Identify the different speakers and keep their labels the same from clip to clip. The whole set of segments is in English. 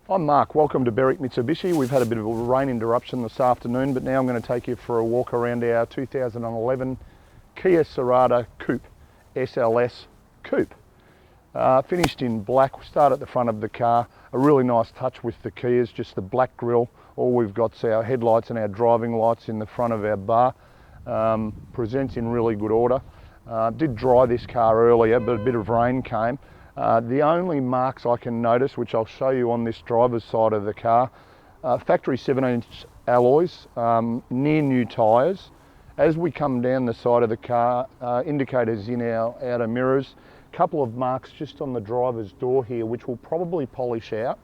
Speaker 1: I'm Mark, welcome to Berwick Mitsubishi. We've had a bit of a rain interruption this afternoon, but now I'm going to take you for a walk around our 2011 Kia Cerato Koup, SLS Koup. Finished in black. We start at the front of the car. A really nice touch with the Kias, just the black grille. All we've got is our headlights and our driving lights in the front of our bar. Presents in really good order. Did dry this car earlier, but a bit of rain came. The only marks I can notice, which I'll show you on this driver's side of the car, factory 17-inch alloys, near new tyres. As we come down the side of the car, indicators in our outer mirrors, a couple of marks just on the driver's door here, which will probably polish out.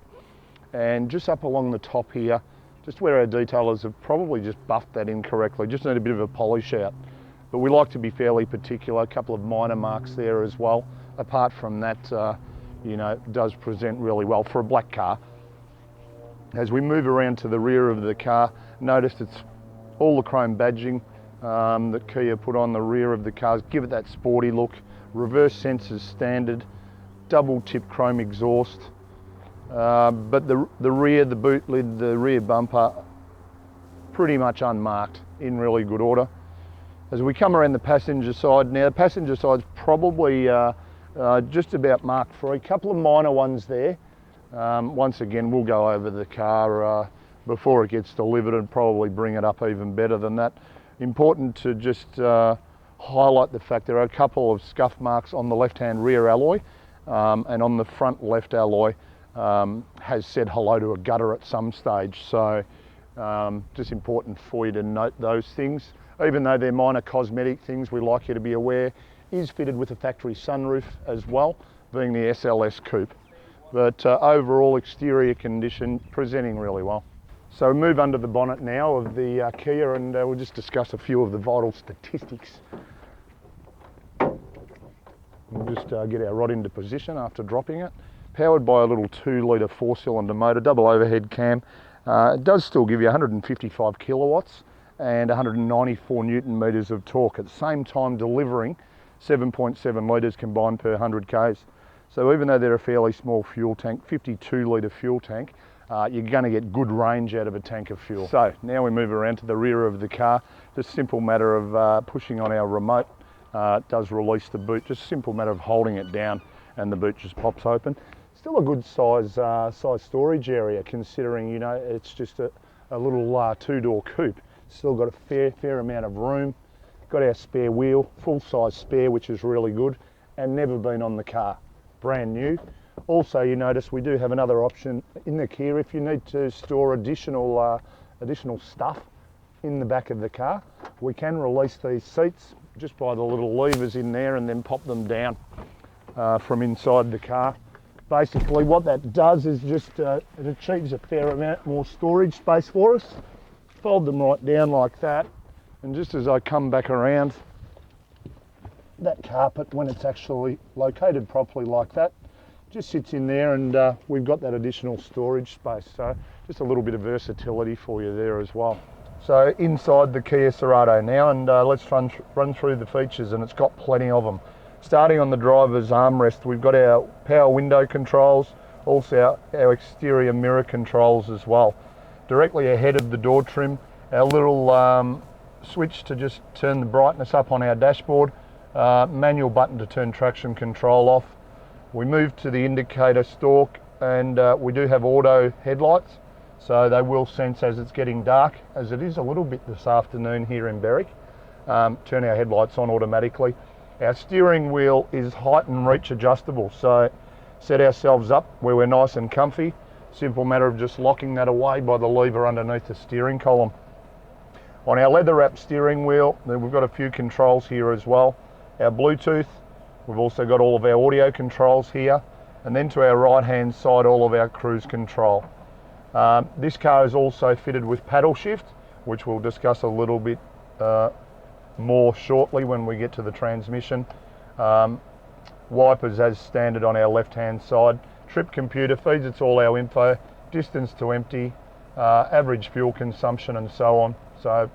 Speaker 1: And just up along the top here, just where our detailers have probably just buffed that incorrectly, just need a bit of a polish out. But we like to be fairly particular, a couple of minor marks there as well. Apart from that, does present really well for a black car. As we move around to the rear of the car, notice it's all the chrome badging that Kia put on the rear of the cars, give it that sporty look. Reverse sensors standard, double tip chrome exhaust, but the rear, the boot lid, the rear bumper, pretty much unmarked, in really good order. As we come around the passenger side, now the passenger side's probably just about mark free. A couple of minor ones there. Once again, we'll go over the car before it gets delivered and probably bring it up even better than that. Important to just highlight the fact there are a couple of scuff marks on the left-hand rear alloy, and on the front left alloy has said hello to a gutter at some stage. So just important for you to note those things. Even though they're minor cosmetic things, we like you to be aware, is fitted with a factory sunroof as well, being the SLS Koup. But overall exterior condition presenting really well. So we move under the bonnet now of the Kia, and we'll just discuss a few of the vital statistics. We'll just get our rod into position after dropping it. Powered by a little 2-litre 4-cylinder motor, double overhead cam. It does still give you 155 kilowatts and 194 newton meters of torque, at the same time delivering 7.7 litres combined per 100 k's. So even though they're a fairly small fuel tank, 52 litre fuel tank, you're going to get good range out of a tank of fuel. So now we move around to the rear of the car. Just a simple matter of pushing on our remote. It does release the boot, just a simple matter of holding it down and the boot just pops open. Still a good size storage area, considering it's just a little two-door coupe. Still got a fair amount of room. Got our spare wheel, full-size spare, which is really good, and never been on the car, brand new. Also, you notice we do have another option in the Kia if you need to store additional stuff in the back of the car. We can release these seats just by the little levers in there and then pop them down from inside the car. Basically, what that does is just it achieves a fair amount more storage space for us. Fold them right down like that. And just as I come back around, that carpet, when it's actually located properly like that, just sits in there, and we've got that additional storage space. So just a little bit of versatility for you there as well. So inside the Kia Cerato now, and let's run through the features, and it's got plenty of them. Starting on the driver's armrest, we've got our power window controls, also our exterior mirror controls as well. Directly ahead of the door trim, our little switch to just turn the brightness up on our dashboard, manual button to turn traction control off. We move to the indicator stalk, and we do have auto headlights, so they will sense as it's getting dark, as it is a little bit this afternoon here in Berwick. Turn our headlights on automatically. Our steering wheel is height and reach adjustable, so set ourselves up where we're nice and comfy. Simple matter of just locking that away by the lever underneath the steering column. On our leather wrapped steering wheel, we've got a few controls here as well. Our Bluetooth, we've also got all of our audio controls here, and then to our right hand side, all of our cruise control. This car is also fitted with paddle shift, which we'll discuss a little bit more shortly when we get to the transmission. Wipers as standard on our left hand side. Trip computer feeds it's all our info, distance to empty, average fuel consumption, and so on. So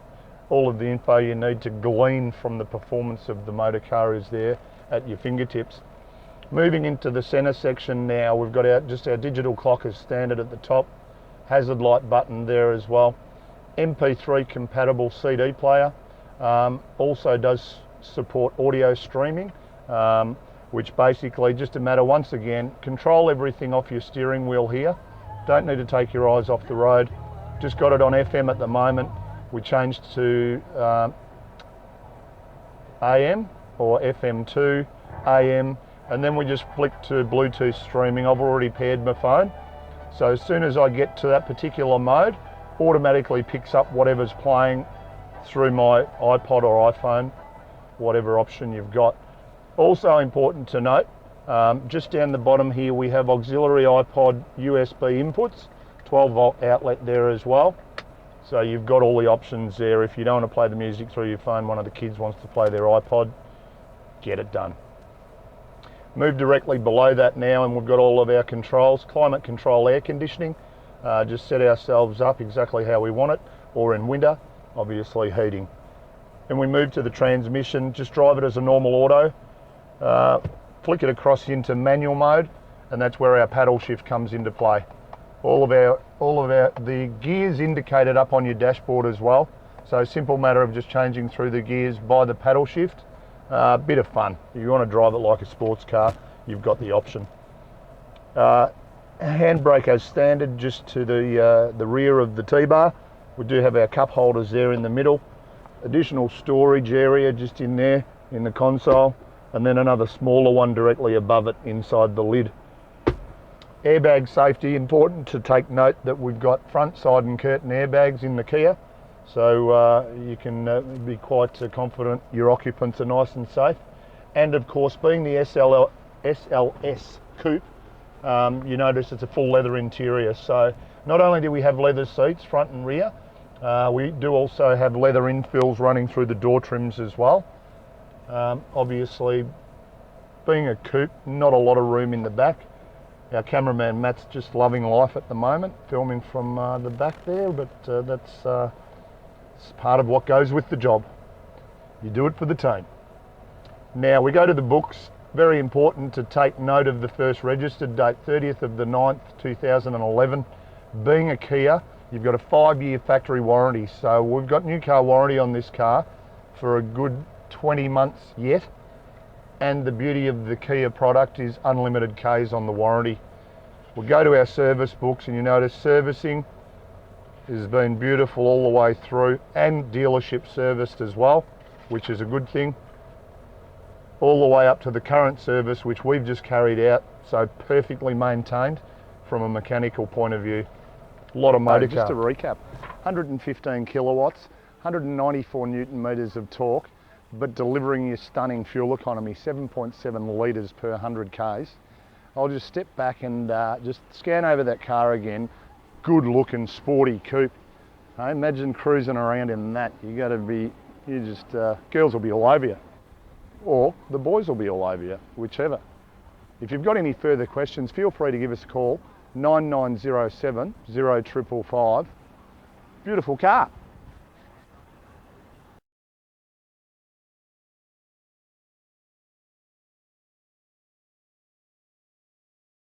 Speaker 1: all of the info you need to glean from the performance of the motor car is there at your fingertips. Moving into the centre section now, we've got just our digital clock as standard at the top, hazard light button there as well. MP3 compatible CD player, also does support audio streaming, which basically just a matter, once again, control everything off your steering wheel here. Don't need to take your eyes off the road. Just got it on FM at the moment. We changed to AM or FM2, AM, and then we just flick to Bluetooth streaming. I've already paired my phone. So as soon as I get to that particular mode, automatically picks up whatever's playing through my iPod or iPhone, whatever option you've got. Also important to note, just down the bottom here we have auxiliary iPod USB inputs, 12 volt outlet there as well. So you've got all the options there. If you don't want to play the music through your phone, one of the kids wants to play their iPod, get it done. Move directly below that now and we've got all of our controls. Climate control, air conditioning, just set ourselves up exactly how we want it, or in winter, obviously heating. And we move to the transmission, just drive it as a normal auto, flick it across into manual mode, and that's where our paddle shift comes into play. The gears indicated up on your dashboard as well. So simple matter of just changing through the gears by the paddle shift. Bit of fun. If you want to drive it like a sports car, you've got the option. Handbrake as standard, just to the rear of the T-bar. We do have our cup holders there in the middle. Additional storage area just in there in the console, and then another smaller one directly above it inside the lid. Airbag safety, important to take note that we've got front, side and curtain airbags in the Kia. So you can be quite confident your occupants are nice and safe. And of course, being the SLS Coupe, you notice it's a full leather interior. So not only do we have leather seats front and rear, we do also have leather infills running through the door trims as well. Obviously, being a coupe, not a lot of room in the back. Our cameraman Matt's just loving life at the moment, filming from the back there, but that's it's part of what goes with the job. You do it for the team. Now we go to the books. Very important to take note of the first registered date, 30th of the 9th, 2011. Being a Kia, you've got a 5-year factory warranty. So we've got new car warranty on this car for a good 20 months yet. And the beauty of the Kia product is unlimited Ks on the warranty. We'll go to our service books and you notice servicing has been beautiful all the way through, and dealership serviced as well, which is a good thing. All the way up to the current service, which we've just carried out, so perfectly maintained from a mechanical point of view. A lot of motor car. Just to recap, 115 kilowatts, 194 newton meters of torque, but delivering you stunning fuel economy, 7.7 litres per 100 Ks. I'll just step back and just scan over that car again. Good looking, sporty coupe. Imagine cruising around in that. Girls will be all over you. Or the boys will be all over you, whichever. If you've got any further questions, feel free to give us a call, 9907 0555. Beautiful car.